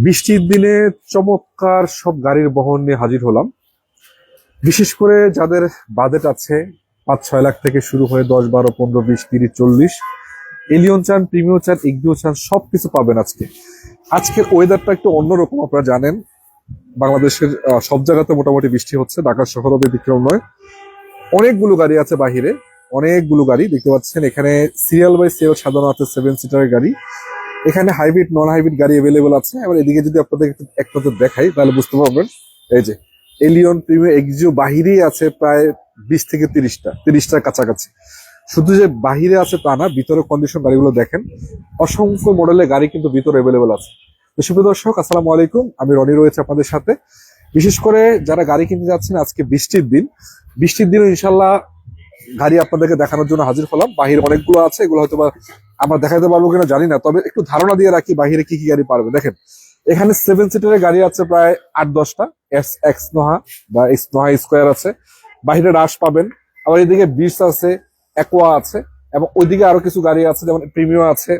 বৃষ্টির দিনে চমৎকার সব গাড়ির বহন নিয়ে হাজির হলাম। বিশেষ করে যাদের বাজেট আছে 5-6 লাখ থেকে শুরু হয়ে 10, 12, 15, 20, 30, 40 এলিয়ন চান, প্রিমিও চান, এক্সিও চান, সবকিছু পাবেন আজকে। আজকের ওয়েদারটা একটু অন্যরকম, আপনারা জানেন বাংলাদেশের সব জায়গাতে মোটামুটি বৃষ্টি হচ্ছে, ঢাকা শহরও ব্যতিক্রম নয়। অনেকগুলো গাড়ি আছে বাহিরে, অনেকগুলো গাড়ি দেখতে পাচ্ছেন। এখানে সিরিয়াল বাই সিরিয়াল সাজানো আছে 7 সিটারের গাড়ি। এখানে হাইব্রিড, নন হাইব্রিড গাড়ি অ্যাভেলেবল আছে। এবার এদিকে যদি আপনাদের এক নজর দেখাই তাহলে বুঝতে পারবেন। এই যে এলিয়ন, প্রিমিও, এক্সিও বাহিরেই আছে প্রায় 20 থেকে 30টার কাছাকাছি। শুধু যে বাহিরে আছে তা না, ভিতরে কন্ডিশন গাড়িগুলো দেখেন, অসংখ্য মডেলের গাড়ি কিন্তু ভিতরে অ্যাভেলেবল আছে। তো সুপ্রিয় দর্শক, আসসালামু আলাইকুম, আমি রনি রয়েছে আপনাদের সাথে। বিশেষ করে যারা গাড়ি কিনতে যাচ্ছেন, আজকে বৃষ্টির দিন ইনশাল্লাহ গাড়ি আপনাদেরকে দেখানোর জন্য হাজির হলাম। বাহিরে অনেকগুলো আছে, এগুলো হয়তো আমরা দেখাতে পারবো কিনা জানি না, তবে একটু ধারণা দিয়ে রাখি বাহিরে কি কি গাড়ি পারবে। দেখেন এখানে 7 সিটারের গাড়ি আছে প্রায় 8-10টা, এক্স নোহা বা এক্স নোহা স্কোয়ার আছে, বাহিরে রাশ পাবেন। আবার এদিকে বিটস আছে, অ্যাকোয়া আছে, এবং ওইদিকে আরো কিছু গাড়ি আছে, যেমন প্রিমিও আছে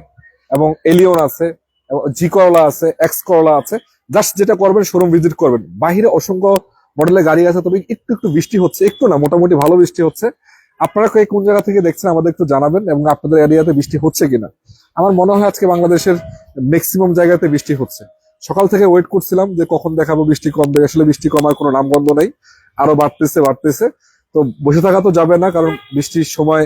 এবং এলিয়ন আছে, এবং জি করলা আছে, এক্স করলা আছে। জাস্ট যেটা করবেন শোরুম ভিজিট করবেন। বাহিরে অসংখ্য মডেলের গাড়ি আছে, তবে একটু বৃষ্টি হচ্ছে, একটু না মোটামুটি ভালো বৃষ্টি হচ্ছে। আপনারা কোন জায়গা থেকে দেখছেন আমাদের একটু জানাবেন, এবং আপনাদের এরিয়াতে বৃষ্টি হচ্ছে কিনা। আমার মনে হয় আজকে বাংলাদেশের ম্যাক্সিমাম জায়গাতে বৃষ্টি হচ্ছে। সকাল থেকে ওয়েট করছিলাম যে কখন দেখাবো বৃষ্টি কমবে, আসলে বৃষ্টি কমার কোনো নামগন্ধ নেই, আরো বাড়তেছে। তো বসে থাকা তো যাবে না, কারণ বৃষ্টির সময়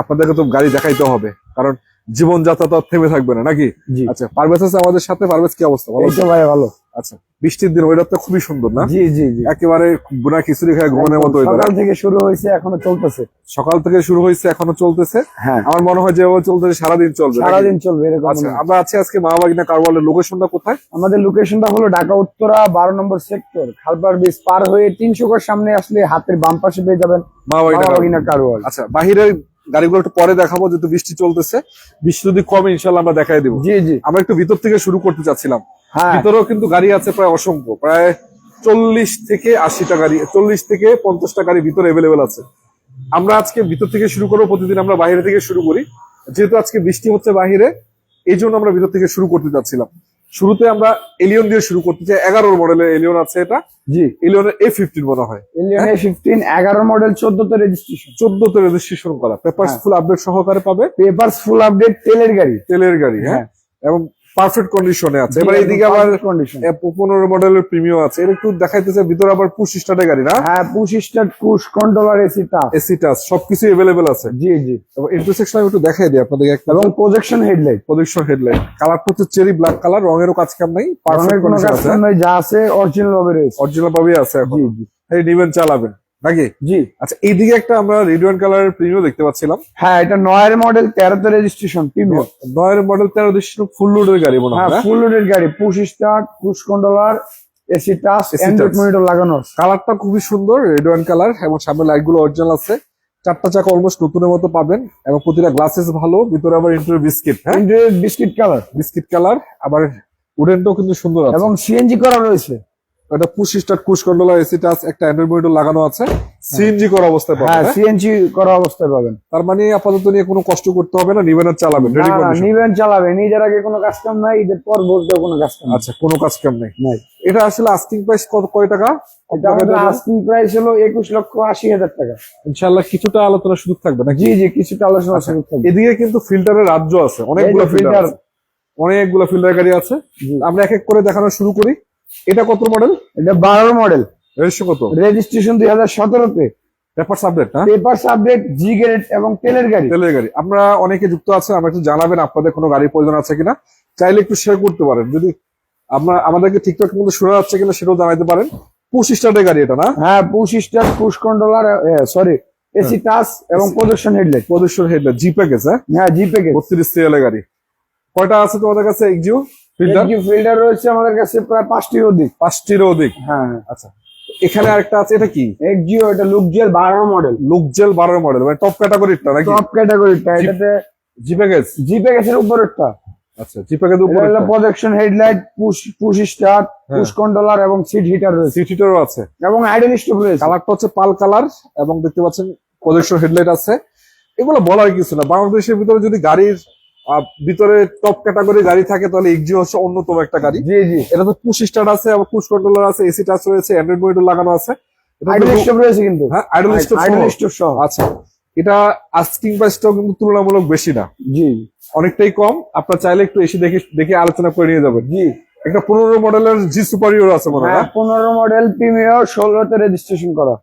আপনাদেরকে তো গাড়ি দেখাইতে হবে, কারণ জীবনযাত্রা তো থেমে থাকবে না নাকি। আচ্ছা, পারভেজ আছে আমাদের সাথে। পারভেজ, কি অবস্থা? ভালো ভাই? ভালো। আচ্ছা, বৃষ্টির দিন ওয়েদারটা খুবই সুন্দর না? জি জি জি, একেবারে বুনা খিচুড়ি খায় ঘুমানোর মতো। সকাল থেকে শুরু হয়েছে এখনো চলতেছে। হ্যাঁ, আমার মনে হয় যেভাবে চলতেছে সারাদিন চলবে এরকম। আচ্ছা, আমরা আছি আজকে মা-বাগিনা কার ওয়ার্ল্ডের। লোকেশনটা কোথায়? আমাদের লোকেশনটা হলো ঢাকা উত্তরা 12 নম্বর সেক্টর, খালপাড় ব্রিজ পার হয়ে 300 গজ সামনে আসলে হাতের বাম পাশে পেয়ে যাবেন মা-বাগিনা কার ওয়ার্ল্ড। আচ্ছা, বাহিরের গাড়িগুলো একটু পরে দেখাবো, যেহেতু বৃষ্টি চলতেছে। বৃষ্টি যদি কমে ইনশাল্লাহ আমরা দেখাই দেবো। জি জি, আমরা একটু ভিতর থেকে শুরু করতে চাচ্ছিলাম। হ্যাঁ, ভিতরেও কিন্তু গাড়ি আছে প্রায় অসংখ্য, প্রায় 40 থেকে 80টা গাড়ি, 40 থেকে 50টা গাড়ি ভিতরে অ্যাভেলেবেল আছে। আমরা আজকে ভিতর থেকে শুরু করবো, প্রতিদিন আমরা বাইরে থেকে শুরু করি। যেহেতু আজকে বৃষ্টি হচ্ছে বাহিরে, এই জন্য আমরা ভিতর থেকে শুরু করতে চাচ্ছিলাম। শুরুতে আমরা এলিয়ন দিয়ে শুরু করতে চাই। 11 মডেলের এলিয়ন আছে এটা। জি, এলিয়নের A15 মনে হয়। এলিয়ন A15 11 মডেল, 14তে রেজিস্ট্রেশন করা, পেপারস ফুল আপডেট সহকারে পাবে। পেপারস ফুল আপডেট, তেলের গাড়ি। হ্যাঁ, এবং পারফেক্ট কন্ডিশনে আছে। এবার এইদিকে আবার 15 মডেলের প্রিমিয়াম আছে। এর একটু দেখাইতেছে ভিতরে আবার পুশ স্টার্টের গাড়ি না? হ্যাঁ, push start, push controller, AC touch সবকিছু अवेलेबल আছে। জি জি, এবং ইন্টারসেকশন আমি একটু দেখাই দিই আপনাদের। এবং প্রজেকশন হেডলাইট। কালারটা হচ্ছে চেরি ব্ল্যাক কালার, রঙেরও কাজ কাম নাই, পারফেক্ট কোনো কাজ কন্ডিশন আছে। কাম নাই, যা আছে অরিজিনাল ভাবে রয়েছে। অরিজিনাল ভাবে আছে এখন। জি জি, এই নিবেন চালাবেন নাকি? জি। আচ্ছা, এইদিকে একটা আমরা রেডিওয়ান কালারের প্রিমিয়াম দেখতে পাচ্ছিলাম। হ্যাঁ, এটা 9 মডেল, 13তে registration, premium. 9 model 13 registration, full লোডের গাড়ি মনে হয়। হ্যাঁ, ফুল লোডের গাড়ি, push start, push controller, AC touch, android monitor লাগানো। কালারটা খুবই সুন্দর, রেডিওয়ান কালার, এবং সামনে লাইট গুলো অরিজিনাল আছে। 4টা চাকা অলমোস্ট নতুনের মতো পাবেন, এবং প্রতিটা গ্লাসেস ভালো। ভিতরে আবার ইন্টেরিয়র বিস্কিট, হ্যাঁ বিস্কিট কালার, আবার উডেনটাও কিন্তু সুন্দর আছে, এবং সিএনজি করা রয়েছে। এটা push start, push controller, AC touch, একটা অ্যান্ড্রয়েড মনিটর লাগানো আছে। সিএনজি করা অবস্থায় পাবেন। হ্যাঁ, সিএনজি করা অবস্থায় পাবেন। তার মানে আপাতত নিয়ে কোনো কষ্ট করতে হবে না, নিবেন আর চালাবেন। রেডি কন্ডিশন, নিবেন চালাবেন, নিজের আগে কোনো কাজ কাম নাই, ঈদের পর বলতেও কোনো কাজ কাম। আচ্ছা, কোনো কাজ কাম নাই। নাই। এটা আসলে আস্কিং প্রাইস কয় টাকা? এটা আমাদের আস্কিং প্রাইস হলো 21,80,000 টাকা। ইনশাআল্লাহ কিছুটা আলোচনার সুযোগ থাকবে নাকি? জি জি, কিছুটা আলোচনার সুযোগ থাকবে। এদিকে কিন্তু ফিল্টারের রাজ্য আছে, অনেকগুলো ফিল্টার গাড়ি আছে। আমরা এক এক করে দেখানো শুরু করি। এটা কত মডেল? এটা 12 মডেল, রেজিস্ট্রেশন কত? রেজিস্ট্রেশন 2017-তে। পেপারস আপডেট না? পেপারস আপডেট, জি গ্রেড, এবং তেলের গাড়ি। আমরা অনেকে যুক্ত আছে, আমরা একটু জানাবেন আপনাদের কোনো গাড়ির প্রয়োজন আছে কিনা, চাইলে একটু শেয়ার করতে পারেন। যদি আমাদেরকে ঠিকঠাক মতো শোনা যাচ্ছে কিনা সেটাও জানাতে পারেন। পুশ স্টার্টের গাড়ি এটা না? হ্যাঁ, push start, push controller, AC touch, এবং প্রজেকশন হেডলাইট। জি প্যাকেজ। হ্যাঁ, জি প্যাকেজ। 32 সিরিয়ালের গাড়ি। কয়টা আছে তোমাদের কাছে এক্সিও ফিল্টার? রয়েছে আমাদের কাছে প্রায় 5টির অধিক। হ্যাঁ, আচ্ছা। এখানে আরেকটা আছে, এটা কি? এক্সিও, এটা লুকজেল 12 মডেল, মানে টপ ক্যাটাগরিটা নাকি? টপ ক্যাটাগরিটা। এটাতে জি প্যাকেজের উপরেরটা। আচ্ছা, জি প্যাকেজের উপরে projection headlight, push start, push controller, এবং সিট হিটার রয়েছে। আছে, এবং আইডল স্টপ রয়েছে। কালারটা হচ্ছে পাল কালার, এবং দেখতে পাচ্ছেন প্রজেকশন হেডলাইট আছে। এগুলো বলার কিছু না, বাংলাদেশের ভিতরে যদি গাড়ির ভিতরে টপ ক্যাটাগরি গাড়ি থাকে তাহলে এক্সিও হচ্ছে অন্যতম একটা গাড়ি। জি জি, এটা তো পুশ স্টার্ট আছে, আবার পুশ কন্ট্রোলার আছে, এসি টাচ রয়েছে, অ্যান্ড্রয়েড মনিটর লাগানো আছে। এটা আইডল স্টপ রয়েছে কিন্তু। হ্যাঁ, আইডল স্টপ সহ। আচ্ছা, এটা আস্কিং প্রাইসটাও কিন্তু তুলনামূলক বেশি না, জি অনেকটাই কম। আপনার চাইলে একটু এসে দেখে দেখে আলোচনা করে নিয়ে যাবেন। জি, একটা 15 মডেলের জি সুপারিয়র আছে মনে হয় হ্যাঁ না? 15 মডেল প্রিমিয়ার 16তে রেজিস্ট্রেশন করা।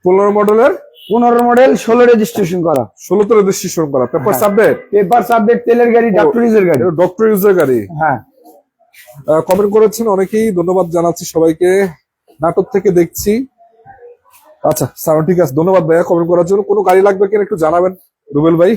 15 মডেলের 15 মডেল 16 রেজিস্ট্রেশন করা। 16তে রেজিস্ট্রেশন করা, পেপার হ্যাঁ। সাবজেক্ট, পেপার সাবজেক্ট, তেলের গাড়ি, ডক্টর ইউজের গাড়ি। ডক্টর ইউজার গাড়ি। হ্যাঁ, কমেন্ট করেছেন অনেকেই, ধন্যবাদ জানাচ্ছি সবাইকে। নাটক থেকে দেখছি। আচ্ছা স্যার, ঠিক আছে, ধন্যবাদ ভাইয়া কমেন্ট করার জন্য। কোনো গাড়ি লাগবে কিনা একটু জানাবেন রুবেল ভাই,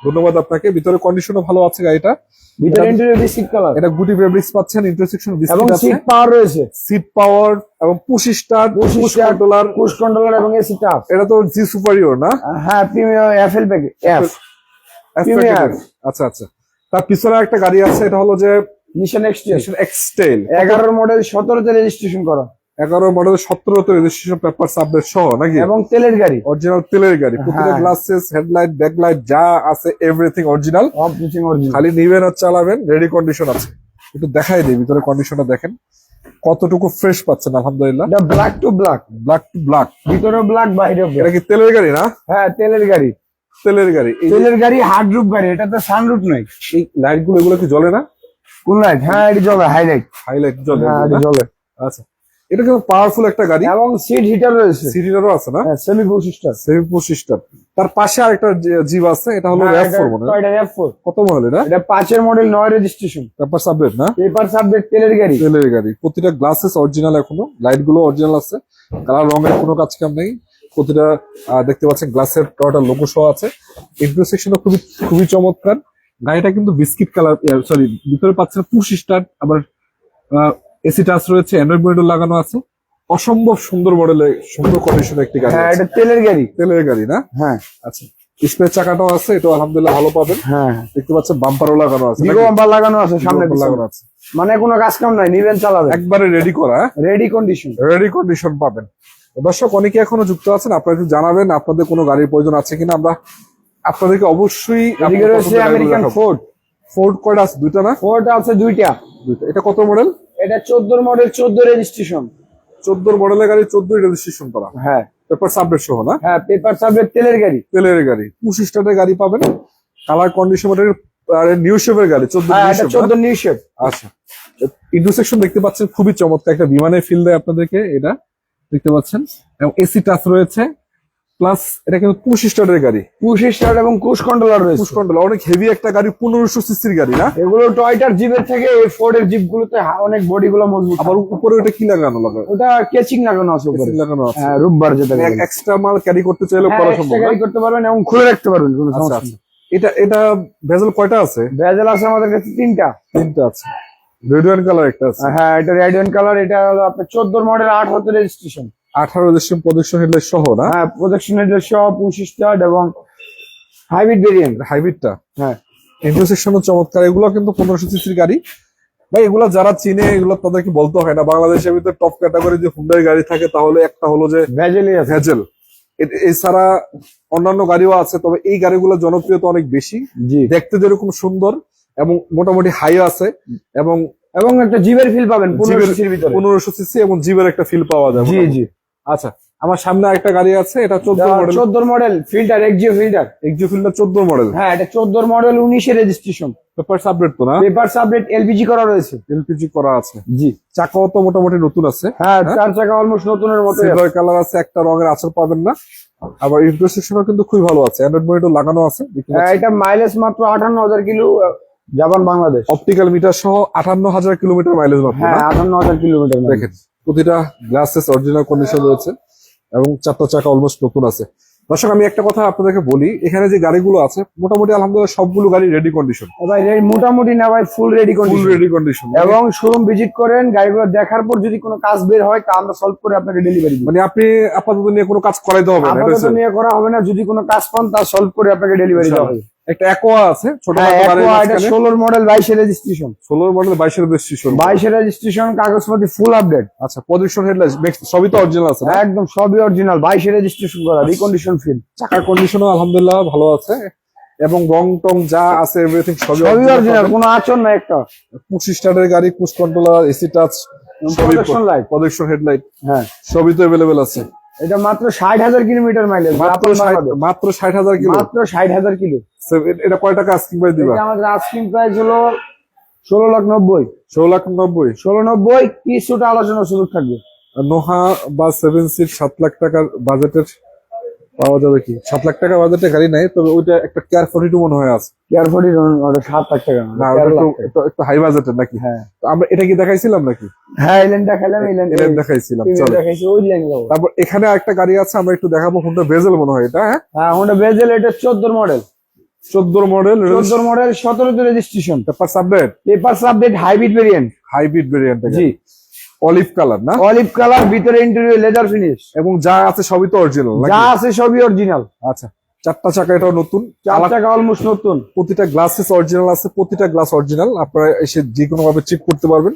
ধন্যবাদ আপনাকে। ভিতরে কন্ডিশনও ভালো আছে গাড়িটা। ভিতরে ইন্টেরিয়র বিস্কিট কালার এটা গুটি ফেব্রিক্স পাচ্ছেন, ইন্টারসেকশন এবং বিস্কিট আছে, সিট পাওয়ার রয়েছে। সিট পাওয়ার এবং push start, push controller. Push controller এবং এসি টাচ। এটা তো জি সুপারিয়র না? হ্যাঁ, premier FL package F. F Premier। category। আচ্ছা আচ্ছা, তার পিছনে একটা গাড়ি আছে, এটা হলো যে নিশান এক্সটেল এক্সটেল, 11 মডেল 17তে রেজিস্ট্রেশন করা 11 মডেল 17তে রেজিস্ট্রেশন, পেপার সাবজেক্ট সহ নাকি? এবং তেলের গাড়ি। অরিজিনাল তেলের গাড়ি, প্রতিটা হ্যাঁ। গ্লাসেস, হেডলাইট, ব্যাকলাইট যা আছে এভরিথিং অরিজিনাল। Everything original. খালি নিবেন আর চালাবেন, রেডি কন্ডিশন আছে। একটু দেখাই দিই ভিতরে কন্ডিশনটা, দেখেন কতটুকু ফ্রেশ পাচ্ছেন আলহামদুলিল্লাহ। এটা black to black, black to black, ভিতরে ব্ল্যাক বাইরে এটা ব্ল্যাক। কি তেলের গাড়ি না? হ্যাঁ, তেলের গাড়ি। তেলের গাড়ি। এই যে তেলের গাড়ি হার্ড রুপ গাড়ি, এটা তো সানরুপ নাই। এই লাইট গুলো, এগুলো কি জ্বলে না? কোন লাইট? হ্যাঁ, এটি জ্বলে, হাইলাইট। হাইলাইট জ্বলে হ্যাঁ, এগুলো এটি না? জ্বলে। আচ্ছা, এটা কিন্তু পাওয়ারফুল একটা গাড়ি। এবং সিট হিটার রয়েছে। সিরিয়ারও আছে না? হ্যাঁ, সেমি বৈশিষ্ট্য। Semi push start. তার পাশে আরেকটা জিপ আছে, এটা হলো RAV4 মনে হয়। এটা RAV4। কত মডেল এটা? এটা 5 মডেল 9 রেজিস্ট্রেশন, পেপার সাবজেক্ট না? পেপার সাবজেক্ট, তেলের গাড়ি। তেলের গাড়ি, প্রতিটা গ্লাসেস অরিজিনাল, এখনো লাইট গুলো অরিজিনাল আছে, কালার রঙের কোনো কাজ কাম নেই। প্রতিটা দেখতে পাচ্ছেন গ্লাসের একটা লোগো সহ আছে। ইন্টারসেকশনও খুবই খুবই চমৎকার। গাড়িটা কিন্তু বিস্কিট কালার, সরি, ভিতরে পাচ্ছেন পুশ স্টার্ট, আবার এসি টাচ রয়েছে, অ্যান্ড্রয়েড মনিটর লাগানো আছে। অসম্ভব সুন্দর মডেলে, সুন্দর কন্ডিশনের একটি গাড়ি হ্যাঁ, আছে। এটা তেলের গাড়ি। তেলের গাড়ি না? হ্যাঁ আচ্ছা, স্পেয়ার চাকাটাও আছে, এটা আলহামদুলিল্লাহ ভালো পাবেন। হ্যাঁ, দেখতে পাচ্ছেন বাম্পারও লাগানো আছে, জিরো বাম্পার লাগানো আছে সামনে বাম্পার লাগানো আছে, মানে কোনো কাজ কাম নাই, নিবেন চালাবে, একবারে রেডি করা, রেডি কন্ডিশন। রেডি কন্ডিশন পাবেন। দর্শক অনেকে এখনো যুক্ত আছেন, আপনারা একটু জানাবেন আপনাদের কোনো গাড়ির প্রয়োজন আছে কিনা। আমরা আপনাদেরকে অবশ্যই এদিকে রয়েছে আমেরিকান ফোর্ড। ফোর্ড কয়টা আছে? দুইটা না? ফোর্ড আছে দুইটা। দুইটা। এটা কত মডেল? এটা 14 মডেল 14 রেজিস্ট্রেশন। 14 মডেলের গাড়ি, 14 রেজিস্ট্রেশন করা, হ্যাঁ পেপার সাবজেক্ট সহ না? হ্যাঁ, পেপার সাবজেক্ট, তেলের গাড়ি। তেলের গাড়ি, পুশ স্টার্টের গাড়ি পাবেন, কালার কন্ডিশন নিউ শেপের গাড়ি, 14 হ্যাঁ, নিউ এটা শেপ। 14 new shape. আচ্ছা, ইন্টারসেকশন দেখতে পাচ্ছেন খুবই চমৎকার, একটা বিমানের ফিল দেয় আপনাদেরকে। এটা দেখতে পাচ্ছেন, এবং এসি টাচ রয়েছে, প্লাস এটা কিন্তু পুশ স্টার্টের গাড়ি, পুশ স্টার্ট এবং পুশ কন্ট্রোলার রয়েছে। পুশ কন্ট্রোল, অনেক হেভি একটা গাড়ি, 1500 সিসির গাড়ি না? এগুলো টয়টার জিপের থেকে এই ফোর্ডের জিপ গুলোতে অনেক বডি গুলো মজবুত। আবার উপরে ওটা কি লাগানো লাগে? ওটা কেচিং লাগানো আছে উপরে। লাগানো আছে, হ্যাঁ, রূপবার যেটা বলে। এক্সট্রা মাল ক্যারি করতে চাইলেও করা সম্ভব না? গাড়ি করতে পারবেন এবং খুলে রাখতে পারবেন, কোনো আচ্ছা সমস্যা আচ্ছা, নেই। এটা এটা ভেজেল কয়টা আছে? ভেজেল আছে আমাদের কাছে 3টা। 3টা আছে, রেড ওয়াইন কালার একটা আছে। হ্যাঁ, এটা রেডিয়ন কালার। এটা হলো আপনার 14 মডেল 18 রেজিস্ট্রেশন। 18 দেশের প্রদর্শন হেডলাইট সহ না? হ্যাঁ, প্রজেকশন হেডলাইট সহ, পুশ স্টার্ট এবং হাইব্রিড ভেরিয়েন্ট। হাইব্রিডটা, হ্যাঁ, ইন্টারসেকশনও চমৎকার। এগুলো কিন্তু 1500 সিসির গাড়ি ভাই, এগুলো যারা চিনে এগুলো তাদেরকে বলতে হয় না। বাংলাদেশের ভিতরে টপ ক্যাটাগরি যে হুন্ডাই গাড়ি থাকে, তাহলে একটা হলো যে ভেজেলই আছে। ভেজেল। এছাড়া অন্যান্য গাড়িও আছে, তবে এই গাড়িগুলোর জনপ্রিয়তা অনেক বেশি। জি, দেখতে যেরকম সুন্দর এবং মোটামুটি হাই আছে, এবং এবং একটা জিপের ফিল পাবেন 15 জিপের সিসির ভিতরে। 1500 সিসি এবং জিপের একটা ফিল পাওয়া যায় জি মোটামুটি। জি, আচ্ছা, আমার সামনে আরেকটা গাড়ি আছে, এটা 14 model, 14 model filter, Axio filter. Axio fielder 14 model, হ্যাঁ, এটা 14 মডেল 19 রেজিস্ট্রেশন। পেপার সাবজেক্ট তো না? পেপার সাবজেক্ট, এলপিজি করা রয়েছে। এলপিজি করা আছে, জি, চাকাও তো মোটামুটি নতুন আছে। হ্যাঁ, 4 চাকা অলমোস্ট নতুনের মতো। সিলভার কালার আছে, একটা রঙের আঁচড় পাবেন না। আবার ইন্টারসেকশনও কিন্তু খুবই ভালো আছে, অ্যান্ড্রয়েড মনিটর লাগানো আছে। এটা মাইলেজ মাত্র 58,000 kilo, Japan Bangladesh. Optical metre সহ 58,000 কিলোমিটার মাইলেজ মাত্র হ্যাঁ, না? 58,000 কিলোমিটার। দেখেন প্রতিটা গ্লাসেস অরিজিনাল কন্ডিশন রয়েছে, এবং 4টা চাকা অলমোস্ট নতুন আছে। দর্শক আমি একটা কথা আপনাদেরকে বলি, এখানে যে গাড়িগুলো আছে মোটামুটি আলহামদুলিল্লাহ সবগুলো গাড়ি রেডি কন্ডিশন। ভাই মোটামুটি না ভাই, ফুল রেডি ফুল কন্ডিশন। রেডি কন্ডিশন, এবং শোরুম ভিজিট করেন, গাড়িগুলো দেখার পর যদি কোনো কাজ বের হয় তা আমরা সলভ করে আপনাকে ডেলিভারি দিই। মানে আপনি আপাতত নিয়ে কোনো কাজ করাইতে হবে না, এটা আপাতত হচ্ছে- নিয়ে করা হবে না, যদি কোনো কাজ পান তা সলভ করে আপনাকে ডেলিভারি দেওয়া হবে। একটা অ্যাকোয়া আছে ছোট হ্যাঁ, গাড়ির Aqua, এটা মাঝখানে, 16 model 22 registration. 16 model 22 registration. 22 registration, কাগজপাতি ফুল আপডেট। আচ্ছা, প্রজেকশন হেডলাইট সবই তো অরিজিনাল আছে না? একদম সবই অরিজিনাল, 22 রেজিস্ট্রেশন করা, রিকন্ডিশন ফিল। চাকার কন্ডিশনও আলহামদুলিল্লাহ ভালো আছে, এবং রং টং যা আছে এভরিথিং সবই সবই original অরিজিনাল, পাবেন। কোনো আচর না একটা। 25 স্টারের গাড়ি, push controller, AC touch, projection light, projection headlight, হ্যাঁ সবই তো अवेलेबल আছে। এটা মাত্র 60,000 কিলোমিটার মাইলেজ, মাত্র 60,000 কিলো। মাত্র 60,000 কিলো। এটা কয় টাকা আস্কিং প্রাইস দিবা? এটা আমাদের আস্কিং প্রাইস হলো 16,90,000। 16,90,000। 16,90,000, কিছুটা আলোচনার সুযোগ থাকবে। নোহা বা 7 সিট 7 লাখ টাকার বাজেটের পাওয়া যাবে কি? 7 লাখ টাকা বাজেটে গাড়ি নাই, তবে ওইটা একটা কেয়ার 42 মনে হয় আছে। কেয়ারফুলি 7 লাখ টাকা না, ওটা একটু হাই বাজেটের নাকি? হ্যাঁ তো আমরা এটা কি দেখাইছিলাম নাকি? হ্যাঁ, এলেন দেখাইলাম, এলেন দেখাইছিলাম। চলো দেখাইছি, ওই লাইনে যাবো। তারপর এখানে আরেকটা গাড়ি আছে, আমরা একটু দেখাবো। হোন্ডা বেজেল মনে হয় এটা, হ্যাঁ হ্যাঁ, হোন্ডা বেজেল, এটা 14 মডেল। 14 মডেল, 14 মডেল, 17 তে registration. Paper update, papers update, hybrid variant. Hybrid variant. জি, অলিভ কালার না? অলিভ কালার, ভিতরে ইন্টেরিয়র লেদার ফিনিশ, এবং যা আছে সবই তো অরিজিনাল নাকি? যা আছে সবই অরিজিনাল। আচ্ছা, চারটা চাকা এটাও নতুন, 4 টাকা অলমোস্ট নতুন। প্রতিটা গ্লাসেস অরিজিনাল আছে, প্রতিটা গ্লাস অরিজিনাল। আপনারা এসে যে কোনো ভাবে চেক করতে পারবেন।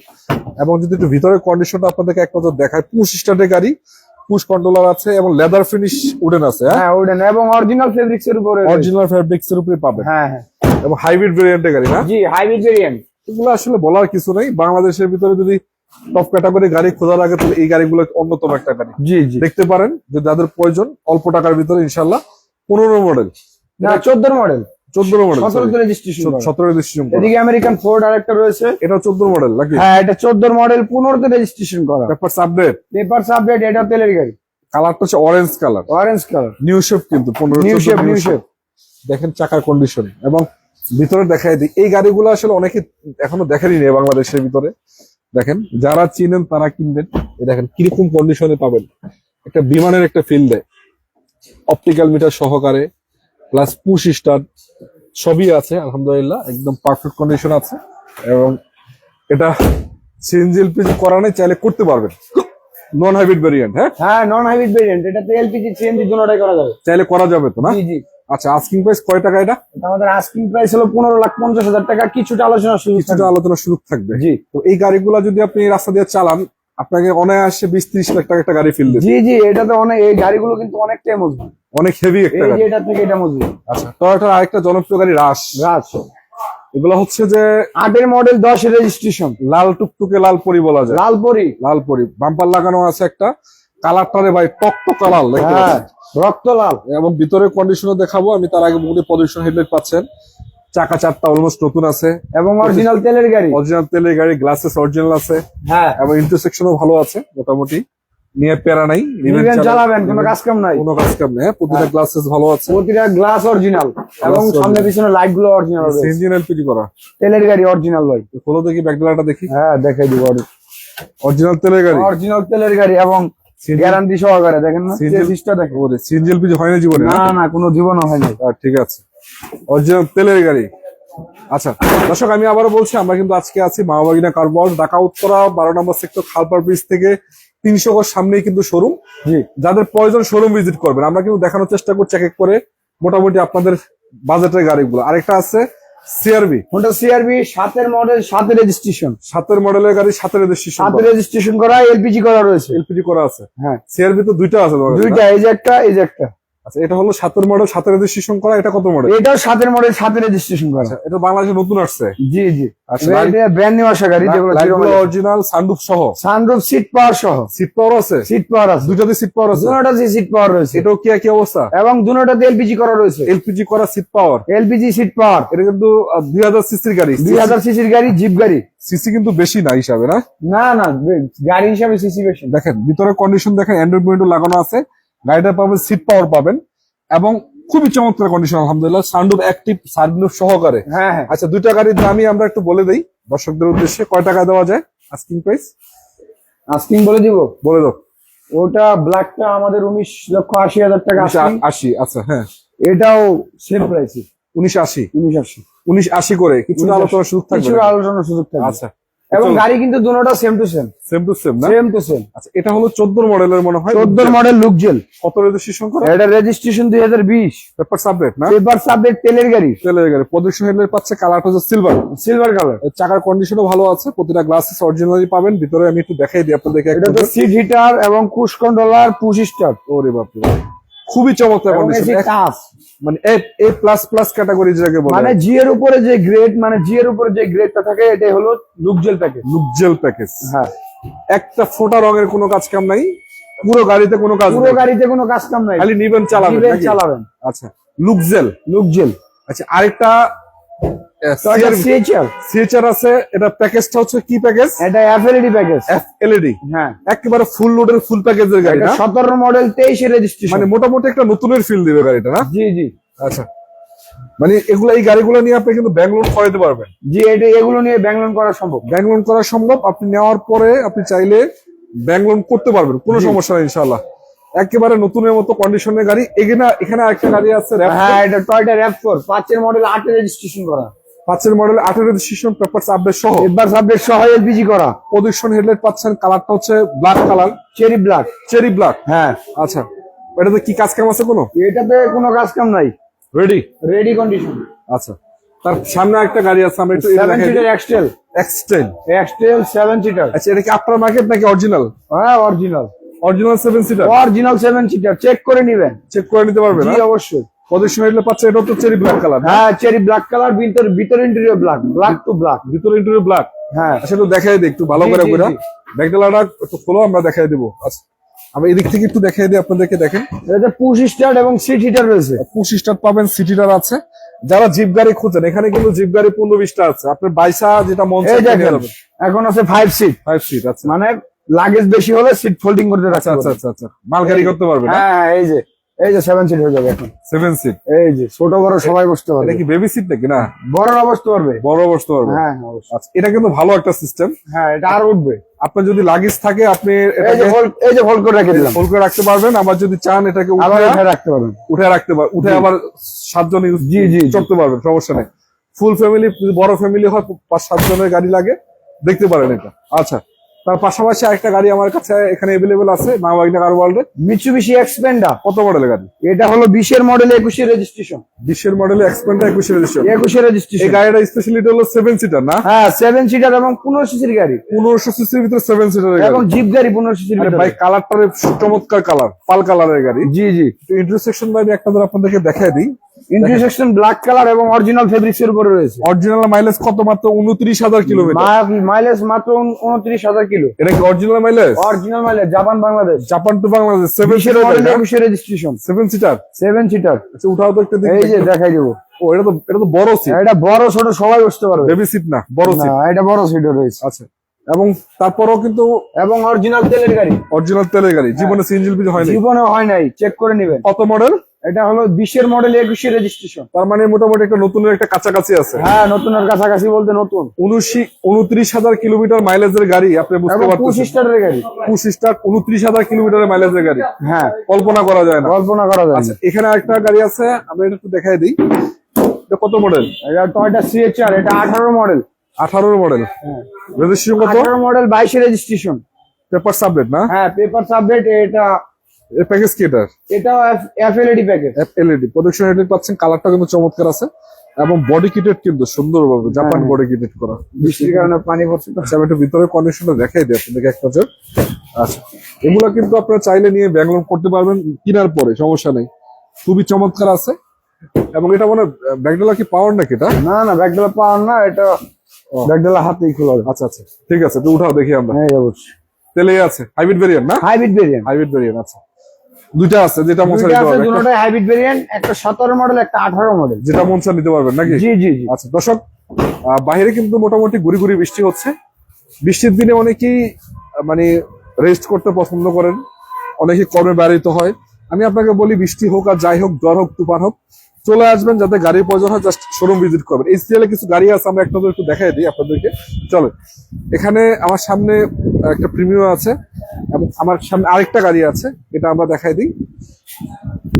এবং যদি একটু ভিতরের কন্ডিশনটা আপনাদেরকে এক নজর দেখায়, পুশ স্টার্টের গাড়ি, পুশ কন্ট্রোলার আছে এবং লেদার ফিনিশ উডেন আছে, হ্যাঁ হ্যাঁ, ওডেন এবং অরিজিনাল ফেব্রিক্স এর উপরে। অরিজিনাল ফেব্রিক্স এর উপরে পাবেন। হ্যাঁ হ্যাঁ, এবং হাইব্রিড ভেরিয়েন্টের গাড়ি না? জি, হাইব্রিড ভেরিয়েন্ট। এগুলো আসলে বলার কিছু নেই। বাংলাদেশের ভিতরে যদি টপ ক্যাটাগরি গাড়ি খোঁজা লাগে, তাহলে এই গাড়িগুলো অন্যতম একটা গাড়ি। জি জি, দেখতে পারেন যে যাদের প্রয়োজন অল্প টাকার ভিতরে, ইনশাল্লাহ। 15 মডেল না 14 মডেল, 14 মডেল, 17 তে রেজিস্ট্রেশন। 17 রেজিস্ট্রেশন। এদিকে আমেরিকান ফোর্ড আরেকটা রয়েছে, এটা 14 মডেল নাকি? হ্যাঁ এটা 14 মডেল, 15 তে রেজিস্ট্রেশন করা। পেপারস আপডেট, পেপারস আপডেট, এটা তেলের গাড়ি, কালারটা হচ্ছে orange colour, orange colour, new shape কিন্তু 15 নিউ শেপ, নিউ শেপ। দেখেন চাকার কন্ডিশন এবং ভিতরে দেখাই দিই। এই গাড়িগুলো আসলে অনেকে এখনো দেখেনি নি বাংলাদেশের ভিতরে। দেখেন, যারা চিনেন তারা কিনবেন। এই দেখেন কিরকম কন্ডিশনে পাবেন, একটা বিমানের একটা ফিল দেয়, অপটিক্যাল মিটার সহকারে, প্লাস পুশ স্টার্ট সবই আছে আলহামদুলিল্লাহ, একদম পারফেক্ট কন্ডিশন আছে। এবং এটা সিএনজি এলপিজি করা নেই, চাইলে করতে পারবেন। নন হাইব্রিড ভেরিয়েন্ট, হ্যাঁ হ্যাঁ, নন হাইব্রিড ভেরিয়েন্ট, এটাতে এলপিজি সিএনজি দুটোটাই করা যাবে। চাইলে করা যাবে তো না? জি জি। আচ্ছা, আস্কিং প্রাইস কয় টাকা এটা? এটা আমাদের আস্কিং প্রাইস হলো 15,50,000 টাকা, কিছুটা আলোচনা সুযোগ কিছুটা থাকবে। আলোচনা সুযোগ থাকবে। জি তো এই গাড়িগুলো যদি আপনি রাস্তা দিয়ে চালান, আপনাকে অনায়াসে 20-30 লাখ টাকা একটা গাড়ি ফিল দেবে। জি জি, এটাতে অনেক, এই গাড়িগুলো কিন্তু অনেকটাই মজবুত। অনেক হেভি একটা এই গাড়ি। যে এটা থেকে এটা মজবুত। আচ্ছা, টয়োটার আরেকটা জনপ্রিয় গাড়ি রাশ। রাজ, এগুলো হচ্ছে যে 8 মডেল, 10 রেজিস্ট্রেশন, লাল টুকটুকে লাল পরি বলা যায়। লালপরি। লাল পরি, বাম্পার লাগানো আছে একটা, কালারটারে ভাই টকটকা লাল দেখতে হ্যাঁ, পাচ্ছেন। রক্ত লাল। এবং ভিতরে কন্ডিশনও দেখাবো আমি, তার আগে বলি প্রদর্শন হেডলাইট পাচ্ছেন, চাকা চারটা অলমোস্ট নতুন আছে, এবং অরিজিনাল তেলের গাড়ি। অরিজিনাল তেলের গাড়ি, গ্লাসেস অরিজিনাল আছে, হ্যাঁ, এবং ইন্টারসেকশনও ভালো আছে মোটামুটি, নিয়ে প্যারা নাই, নিবেন চালাবেন, কোনো কাজ কাম নাই। কোনো কাজ কাম নেই। প্রতিটা গ্লাসেস ভালো আছে, প্রতিটা গ্লাস অরিজিনাল এবং সামনে পিছনে লাইট গুলো অরিজিনাল রয়েছে। সিএনজি এলপিজি করা। তেলের গাড়ি অরিজিনাল ভাই। খোলো দেখি ব্যাকডালাটা দেখি। হ্যাঁ, দেখাই দিব। অরিজিনাল তেলের গাড়ি, অরিজিনাল তেলের গাড়ি এবং গ্যারান্টি সহকারে। দেখেন না, CNG চেসিসটা দেখেন। ওরে সিএনজি এলপিজি হয় না জীবনে? না না, কোনো জীবনও হয় নাই। ঠিক আছে, অরিজিনাল তেলের গাড়ি। আচ্ছা দর্শক, আমি আবারও বলছি, আমরা কিন্তু আজকে আছি মামাবাগিনা কার ওয়ার্ল্ড, ঢাকা উত্তরা 12 নম্বর সেক্টর, খালপার ব্রিজ থেকে 300 গজ সামনেই কিন্তু শোরুম। জি, যাদের প্রয়োজন শোরুম ভিজিট করবেন। আমরা কিন্তু দেখানোর চেষ্টা করছি এক এক করে মোটামুটি আপনাদের বাজেটের গাড়িগুলো। আরেকটা আছে CRV, Honda CRV 7 model, 7 registration, 7 মডেলের গাড়ি, 7 রেজিস্ট্রেশন, 7 রেজিস্ট্রেশন করা, এলপিজি করা রয়েছে। এলপিজি করা আছে। হ্যাঁ, সিআরবি তো দুইটা আছে তোমার কাছে, দুইটা, না? এই যে একটা, এই যে একটা। আচ্ছা, এটা হলো 7 মডেল, 7 রেজিস্ট্রেশন করা। এটা কত মডেল? এটাও 7 মডেল, 7 রেজিস্ট্রেশন করা। আচ্ছা, এটা বাংলাদেশে নতুন আসছে। জি জি, আচ্ছা, এটা ব্র্যান্ড নিউ আসা গাড়ি, যেগুলো লাইটগুলো অরিজিনাল, সানরুফ সহ, সানরুফ, সিট পাওয়ার সহ। সিট পাওয়ার আছে, সিট পাওয়ার আছে, দুইটাতে সিট পাওয়ার আছে, দুটোটাতে সিট পাওয়ার রয়েছে। এটাও কি একই অবস্থা? এবং দুটোটাতে এলপিজি করা রয়েছে। এলপিজি করা seat power, LPG seat power. এটা কিন্তু 2000 সিসির গাড়ি। 2000 সিসির গাড়ি, জিপ গাড়ি। সিসি কিন্তু বেশি না হিসাবে, না? না না, গাড়ি হিসাবে সিসি বেশি। দেখেন ভিতরে কন্ডিশন দেখেন, অ্যান্ড্রয়েড উইন্ডো লাগানো আছে, গাড়িটা পাবেন সিট পাওয়ার পাবেন, এবং খুবই চমৎকার কন্ডিশন আলহামদুলিল্লাহ, সানরুফ অ্যাক্টিভ, সানরুফ সহকারে। হ্যাঁ হ্যাঁ, আচ্ছা, দুইটা গাড়ির দামই আমরা একটু বলে দেই দর্শকদের উদ্দেশ্যে, কয় টাকা দেওয়া যায় আস্কিং প্রাইস আস্কিং বলে দিব। বলে দাও। ওটা ব্ল্যাকটা আমাদের 19,80,000 টাকা asking। 80, আচ্ছা হ্যাঁ, এটাও সেম প্রাইসে 1980, 19,80। 1980 করে, কিছুটা আলোচনার সুযোগ থাকবে কিছু নাকি? আলোচনার সুযোগ থাকবে। আচ্ছা, এবং গাড়ি কিন্তু দুটোটা same to same, same to same না? Same to same. আচ্ছা, এটা হলো 14 মডেলের মনে হয়, 14 মডেল লুকজেল, কত রেজিস্ট্রেশন করা? এটা রেজিস্ট্রেশন 2020, পেপার সাবজেক্ট না? পেপার সাবজেক্ট, তেলের গাড়ি, তেলের গাড়ি, প্রদর্শন হেডলাইট পাচ্ছে, কালারটা হচ্ছে সিলভার, সিলভার কালার। চাকার কন্ডিশনও ভালো আছে, প্রতিটা গ্লাসেস অরিজিনালি পাবেন। ভিতরে আমি একটু দেখাই দিই আপনাদেরকে এটা তো সিট হিটার এবং পুশ কন্ট্রোলার, পুশ স্টার্ট। ওরে বাপরে, খুবই চমৎকার এবং কন্ডিশন, এসি টাচ, মানে এ প্লাস প্লাস ক্যাটাগরি যেটাকে বলে, মানে জি এর উপরে যে গ্রেড, মানে জি এর উপরে যে গ্রেডটা থাকে এটাই হলো লুকজেল প্যাকেজ। লুকজেল প্যাকেজ। হ্যাঁ, একটা ফোটা রঙের কোনো কাজ কাম নাই, পুরো গাড়িতে কোনো কাজ পুরো নেই, গাড়িতে কোনো কাজ কাম নাই, খালি নিবেন চালাবেন নিবেন নাকি? চালাবেন। আচ্ছা, লুকজেল। লুকজেল। আচ্ছা, আরেকটা সিএচআর, সিএচআর আছে, এটা প্যাকেজটা হচ্ছে কি প্যাকেজ? এটা এফএলইডি প্যাকেজ। এলইডি, হ্যাঁ, একেবারে ফুল লোডের ফুল প্যাকেজের গাড়ি এটা না? 17 মডেল 23 রেজিস্ট্রেশন। মানে মোটামুটি একটা নতুনের ফিল দিবে গাড়িটা না? জি জি আচ্ছা, মানে এই গাড়িগুলো নিয়ে আপনি কিন্তু ব্যাংক লোন করাতে পারবেন। জি, এটা এগুলো নিয়ে ব্যাংক লোন করা সম্ভব। ব্যাংক লোন করা সম্ভব, আপনি নেওয়ার পরে আপনি চাইলে ব্যাংক লোন করতে পারবেন, কোনো জি। সমস্যা নেই ইনশাআল্লাহ। একেবারে নতুনের মতো কন্ডিশনের গাড়ি। এখানে আরেকটা গাড়ি আছে হ্যাঁ, এটা টয়োটা RAV4 5 এর মডেল 8 এর রেজিস্ট্রেশন করা, 5 এর মডেল, 8 এর রেজিস্ট্রেশন, পেপারস আপডেট সহ, এবার সাবজেক্ট সহ এলপিজি করা, প্রদর্শন হেডলাইট পাচ্ছেন, কালারটা হচ্ছে black colour, cherry black. Cherry black. হ্যাঁ, আচ্ছা, এটাতে কি কাজ কাম আছে কোনো? এটাতে কোনো কাজ কাম নাই, রেডি। Ready condition. আচ্ছা, তার সামনে একটা গাড়ি আছে, আমরা একটু 7 সিটার এক্সটেল, এক্সটেল। 7 সিটার। আচ্ছা, এটা কি আফটার মার্কেট নাকি অরিজিনাল? হ্যাঁ, original, original 7 seater, original 7 seater. Check করে নেবেন। চেক করে নিতে পারবেন। জি অবশ্যই। প্রদর্শন হেডলাইট পাচ্ছেন, এটা তো চেরি ব্ল্যাক কালার। হ্যাঁ, চেরি ব্ল্যাক কালার, ভিতর interior black, black to black. ভিতরে ইন্টেরিয়র ব্ল্যাক। হ্যাঁ, আচ্ছা, একটু দেখাই দিই একটু ভালো জি, করে জি, ঘুরা, জি। ব্যাকডালাটা একটু খোলো, আমরা দেখাই দেবো। আচ্ছা, আমরা এদিক থেকে একটু দেখাই দিই আপনাদেরকে, দেখেন এটাতে পুশ স্টার্ট এবং সিট হিটার রয়েছে। পুশ স্টার্ট পাবেন, সিটিটার আছে। যারা জিপ গাড়ি খুঁজেন, এখানে কিন্তু জিপ গাড়ি 15-20টা আছে, আপনার বাইসা যেটা মন এই দেখেন, এখন আছে 5 সিট, 5 সিট আছে। মানে লাগেজ বেশি হলে সিট ফোল্ডিং করতে আচ্ছা রাখতে আচ্ছা আচ্ছা, মাল গাড়ি করতে পারবেন। হ্যাঁ, এই যে 7 সিট হয়ে যাবে এখন। 7 সিট। এই যে ছোট বড় সবাই বসতে পারবে। এটা কি বেবি সিট নাকি? না, বড়রা বসতে পারবে। বড় বসতে পারবে। হ্যাঁ, হ্যাঁ, অবশ্যই। আচ্ছা, এটা কিন্তু ভালো একটা সিস্টেম। হ্যাঁ, এটা আর উঠবে। আপনার যদি লাগেজ থাকে আপনি এই যে ফোল্ড করে রেখে দিলাম, ফোল্ড করে রাখতে পারবেন। আবার যদি চান এটাকে আবার উঠে উঠে রাখতে পারবেন। রাখতে পারবেন, উঠে জি। আবার 7 জন ইউজ জি, জি, জি। করতে পারবেন, সমস্যা নেই। ফুল ফ্যামিলি, বড় ফ্যামিলি হয় 5-7 জনের গাড়ি লাগে, দেখতে পারেন এটা। আচ্ছা, তার পাশাপাশি আরেকটা গাড়ি আমার কাছে এখানে অ্যাভেলেবেল আছে, মা ওয়াগনার কার ওয়ার্ল্ডে। Mitsubishi expander. কত মডেলের গাড়ি? এটা হলো 20 এর মডেল 21 এর রেজিস্ট্রেশন। 20 এর মডেলে এক্সপেন্ডার, 21 এর রেজিস্ট্রেশন। 21 এর এই রেজিস্ট্রেশন। গাড়িটা স্পেশালিটি হলো 7 সিটার না? হ্যাঁ, 7 সিটার এবং 15 সিসির গাড়ি। 1500 সিসির ভিতরে 7 সিটারের এবং গাড়ি। জিপ গাড়ি 15 সিসির আরে ভিতরে। ভাই, কালারটা চমৎকার কালার, পাল কালারের গাড়ি। জি জি, ইন্টারসেকশন বাইরে একটা ধর আপনাদেরকে দেখায় দিই। ইন্টারসেকশন ব্ল্যাক কালার এবং অরিজিনাল ফেব্রিক্স এর উপরে রয়েছে। অরিজিনাল মাইলেজ কত? মাত্র 29,000 কিলোমিটার। মাইলেজ মাত্র 29,000 কিলো। এটা কি original mileage? Original mileage, Japan Bangladesh. Japan to Bangladesh, 7 20 এর মডেল সিটার। 21 এর রেজিস্ট্রেশন। 7 সিটার। 7 সিটার। আচ্ছা, উঠাও তো একটা এই যে দেখাই দেবো। ও, এটা তো বড় সিট, এটা বড় ছোট সবাই বসতে পারবে। বেবি সিট না, বড় সিট। না, এটা বড় সিট রয়েছে। আচ্ছা, এবং তারপরও কিন্তু এবং অরিজিনাল তেলের গাড়ি, অরিজিনাল তেলের গাড়ি, জীবনে সিএনজি বিল হয়নি। জীবনে হয় নাই, চেক করে নেবেন। কত মডেল? এটা হলো 20 এর মডেল 21 এর রেজিস্ট্রেশন। তার মানে মোটামুটি একটা নতুনের একটা কাছাকাছি আছে। হ্যাঁ, নতুনের কাছাকাছি বলতে নতুন। 29,000 কিলোমিটার মাইলেজের গাড়ি, আপনি বুঝতে এবং 25 পারছেন। স্টারের গাড়ি। পুশ স্টার্ট, 29,000 কিলোমিটারের মাইলেজের গাড়ি, হ্যাঁ, কল্পনা করা যায় না। কল্পনা করা যায় আচ্ছা, না। এখানে আরেকটা গাড়ি আছে, আমরা এটা একটু দেখাই দিই। এটা কত মডেল? এটা টয়োটা সিএচআর, এটা 18 মডেল। 18 মডেল। হ্যাঁ, রেজিস্ট্রেশন কত? 18 মডেল 22 এর রেজিস্ট্রেশন। পেপার সাবলেট না? হ্যাঁ, পেপার আপডেট। এর প্যাকেজ কি এটা? এটাও এফএলইডি প্যাকেজ। এলইডি প্রোডাকশন হেডলাইট পাচ্ছেন, কালারটা কিন্তু চমৎকার আছে এবং বডি কিটেড কিন্তু সুন্দরভাবে জাপান হ্যাঁ। বডি কিটেড করা। বৃষ্টির কারণে পানি পড়ছে তো। আচ্ছা, আমি একটু ভিতরে কন্ডিশনটা দেখাই দিই আপনাদেরকে এক নজর। আচ্ছা, এগুলা কিন্তু আপনারা চাইলে নিয়ে ব্যাংক লোন করতে পারবেন কেনার পরে, সমস্যা নেই, খুবই চমৎকার আছে। এবং এটা মানে ব্যাগডালা কি পাওয়ার নাকি এটা? না না, ব্যাকডালা পাওয়ার না, এটা ব্যাকডালা হাতেই খোলা যায়। আচ্ছা আচ্ছা, ঠিক আছে, তো উঠাও দেখি আমরা। হ্যাঁ, অবশ্যই। তেলে আছে, হাইব্রিড ভেরিয়েন্ট না? Hybrid variant. Hybrid variant. আচ্ছা, দুইটা আছে, যেটা মন চায় দুইটা নিতে আছে, পারবেন। দুটোটাই হাইব্রিড ভেরিয়েন্ট। একটা 17 মডেল, একটা 18 মডেল। যেটা মন চায় নিতে পারবেন নাকি? জি জি জি। আচ্ছা দর্শক, বাইরে কিন্তু মোটামুটি গুড়ি গুড়ি বৃষ্টি হচ্ছে। বৃষ্টির দিনে অনেকেই মানে রেস্ট করতে পছন্দ করেন, অনেকে কর্মে ব্যবহৃত হয়। আমি আপনাকে বলি, বৃষ্টি হোক আর যাই হোক, জ্বর হোক তুফান হোক, চলে আসবেন, যাতে গাড়ির প্রয়োজন হয় জাস্ট শোরুম ভিজিট করবেন। এই সিরিয়ালে কিছু গাড়ি আছে, আমরা একটা একটু দেখাই দিই আপনাদেরকে। চলো, এখানে আমার সামনে একটা প্রিমিয়াম আছে এবং আমার সামনে আরেকটা গাড়ি আছে, এটা আমরা দেখাই দিই।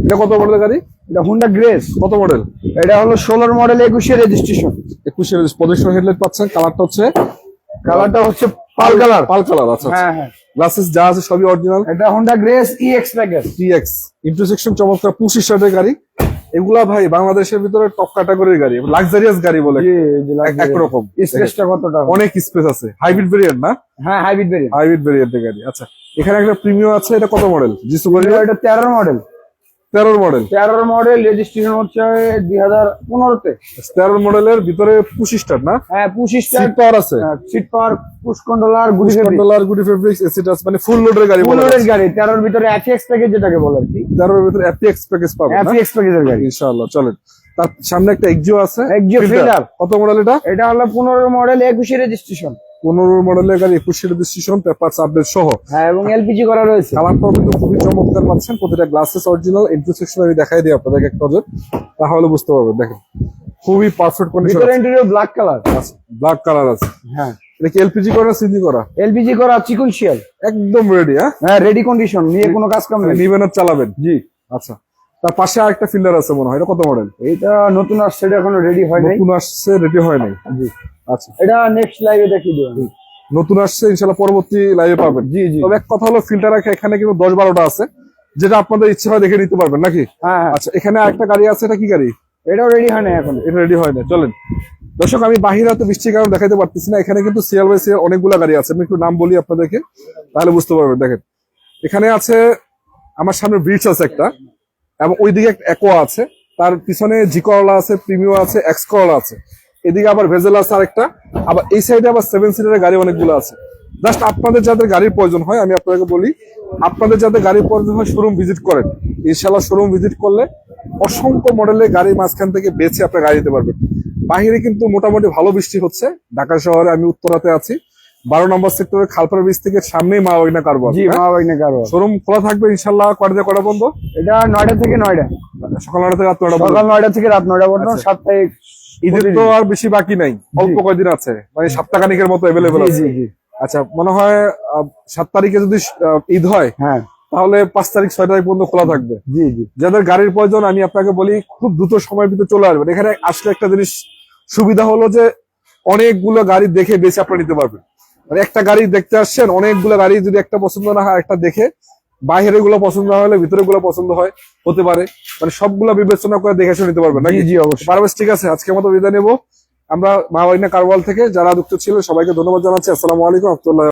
এটা কত মডেলের গাড়ি? এটা হুন্ডা গ্রেস। কত মডেল? এটা হলো 16 মডেল 21 এর রেজিস্ট্রেশন। 21 এর প্রজেকশন হেডলাইট পাচ্ছেন, কালারটা হচ্ছে কালারটা হচ্ছে পাল কালার। পাল কালার। আচ্ছা, হ্যাঁ হ্যাঁ, গ্লাসেস যা আছে সবই অরিজিনাল। এটা Honda grace EX package. TX intersection চমৎকার, 25 স্টারের গাড়ি। এগুলা ভাই বাংলাদেশের ভিতরে টপ ক্যাটাগরির গাড়ি, লাক্সারিয়াস গাড়ি বলে জি, এই যে লাগবে। একরকম স্পেসটা কতটা? অনেক স্পেস আছে। হাইব্রিড ভেরিয়েন্ট না? হ্যাঁ, হাইব্রিড ভেরিয়েন্ট। হাইব্রিড ভেরিয়েন্টের গাড়ি। আচ্ছা, এখানে একটা প্রিমিয়াম আছে, এটা কত মডেল? জি সুপার। এটা 13 মডেল। 13 মডেল। 13 মডেল, রেজিস্ট্রেশন হচ্ছে 2015-তে। 13 মডেলের ভিতরে পুশ স্টার্ট না? হ্যাঁ, 25 সিট পাওয়ার আছে, seat power, push controller, good controller, গুডি ফেব্রিক্স, এসি টাচ, মানে ফুল লোডের গাড়ি বলা মডেলের যায়। গাড়ি। 13 এর ভিতরে অ্যাপিএক্স প্যাকেজ যেটাকে বলে আর কি। 13 এর ভিতরে অ্যাপিএক্স প্যাকেজ পাবেন না? অ্যাপিএক্স প্যাকেজের গাড়ি ইনশাআল্লাহ। চলেন, তার সামনে একটা এক্সিও আছে, এক্সিও ফিল্টার। কত মডেল এটা? এটা হলো 15 মডেল, 21 রেজিস্ট্রেশন। 15 মডেলের গাড়ি, 21 রেজিস্ট্রেশন, পেপারস আপডেট সহ। হ্যাঁ, এবং এলপিজি করা রয়েছে। কালারটাও কিন্তু খুবই চমৎকার পাচ্ছেন, প্রতিটা গ্লাসেস অরিজিনাল। ইন্টারসেকশন আমি দেখাই দিই আপনাদেরকে এক নজর, তাহলে বুঝতে পারবেন। দেখেন খুবই পারফেক্ট কন্ডিশন। ভিতরে ইন্টেরিয়র ব্ল্যাক কালার আছে, ব্ল্যাক কালার আছে। হ্যাঁ, এটা কি এলপিজি করা না সিএনজি করা? এলপিজি করা, সিকোয়েন্সিয়াল, একদম রেডি। হ্যাঁ, রেডি কন্ডিশন, নিয়ে কোনো কাজ কাম নেই। নিবেন আর চালাবেন। জি। আচ্ছা, তার পাশে আরেকটা ফিল্টার আছে মনে হয়, এটা কত মডেল? এটা নতুন আসছে, এটা এখনো রেডি হয় নাই। নতুন আসছে, রেডি হয় নাই। জি। আচ্ছা, এটা নেক্সট লাইভে দেখিয়ে দেব। নতুন আসছে, ইনশাআল্লাহ পরবর্তী লাইভে পাবেন। জি জি। তবে এক কথা হলো, ফিল্টার এখানে কিন্তু 10-12টা আছে, যেটা আপনাদের ইচ্ছে হয় দেখে নিতে পারবেন নাকি? হ্যাঁ। আচ্ছা, এখানে আরেকটা গাড়ি আছে, এটা কি গাড়ি? এটাও রেডি হয় না এখন। এটা রেডি হয় না। চলেন দর্শক, আমি বাহিরে তো বৃষ্টির কারণে দেখাতে পারতেছি না, এখানে কিন্তু সিরিয়াল বাই সিরিয়াল অনেকগুলো গাড়ি আছে। আমি একটু নাম বলি আপনাদেরকে, তাহলে বুঝতে পারবেন। দেখেন, এখানে আছে আমার সামনে ব্রিজ আছে একটা, এবং ওইদিকে একটা অ্যাকোয়া আছে, তার পিছনে জি করলা আছে, প্রিমিও আছে, এক্স করলা আছে, এদিকে আবার ভেজেল আছে আরেকটা, আবার এই সাইডে আবার 7 সিটারের গাড়ি অনেকগুলো আছে। জাস্ট আপনাদের যাদের গাড়ির প্রয়োজন হয়, আমি আপনাদেরকে বলি, আপনাদের যাদের গাড়ির প্রয়োজন হয় শোরুম ভিজিট করেন। ইনশাআল্লাহ শোরুম ভিজিট করলে অসংখ্য মডেলের গাড়ির মাঝখান থেকে বেছে আপনার গাড়ি দিতে পারবেন। বাহিরে কিন্তু মোটামুটি ভালো বৃষ্টি হচ্ছে। ঢাকা শহরে আমি উত্তরাতে আছি, 12 নম্বর সেক্টরের খালপাড়া ব্রিজ থেকে সামনেই মা ওইনা কারবার। জি, মা বাইনে কারবার। শোরুম খোলা থাকবে ইনশাআল্লাহ। কটা থেকে কটা বন্ধ? এটা 9টা থেকে 9টা, সকাল 9টা থেকে রাত 9টা পর্যন্ত। সকাল 9টা থেকে রাত 9টা পর্যন্ত। আচ্ছা। সাপ্তাহিক। ঈদের তো আর বেশি বাকি নাই, অল্প কয়দিন আছে, মানে সপ্তাহখানিকের মতো অ্যাভেলেবল জি আছে। জি জি। আচ্ছা, মনে হয় 7 তারিখে যদি ঈদ হয়, হ্যাঁ। তাহলে 5 তারিখ 6 তারিখ পর্যন্ত খোলা থাকবে। জি জি। যাদের গাড়ির প্রয়োজন, আমি আপনাকে বলি খুব দ্রুত সময়ের ভিতরে চলে আসবেন। এখানে আসলে একটা জিনিস সুবিধা হলো যে অনেকগুলো গাড়ি দেখে বেছে আপনারা নিতে পারবেন। মানে একটা গাড়ি দেখতে আসছেন, অনেকগুলো গাড়ি যদি একটা পছন্দ না হয়, একটা দেখে বাইরের গুলো পছন্দ না হলে ভিতরে গুলো পছন্দ হতে পারে, মানে সবগুলো বিবেচনা করে দেখে শুনে নিতে পারবেন নাকি? জি জি, অবশ্যই। পারবেন। ঠিক আছে, আজকের মতো বিদায় নেবো আমরা মা বাইনা কারওয়াল থেকে। যারা যুক্ত ছিল সবাইকে ধন্যবাদ জানাচ্ছি। আসসালামু আলাইকুম রহমতুল্লাহ।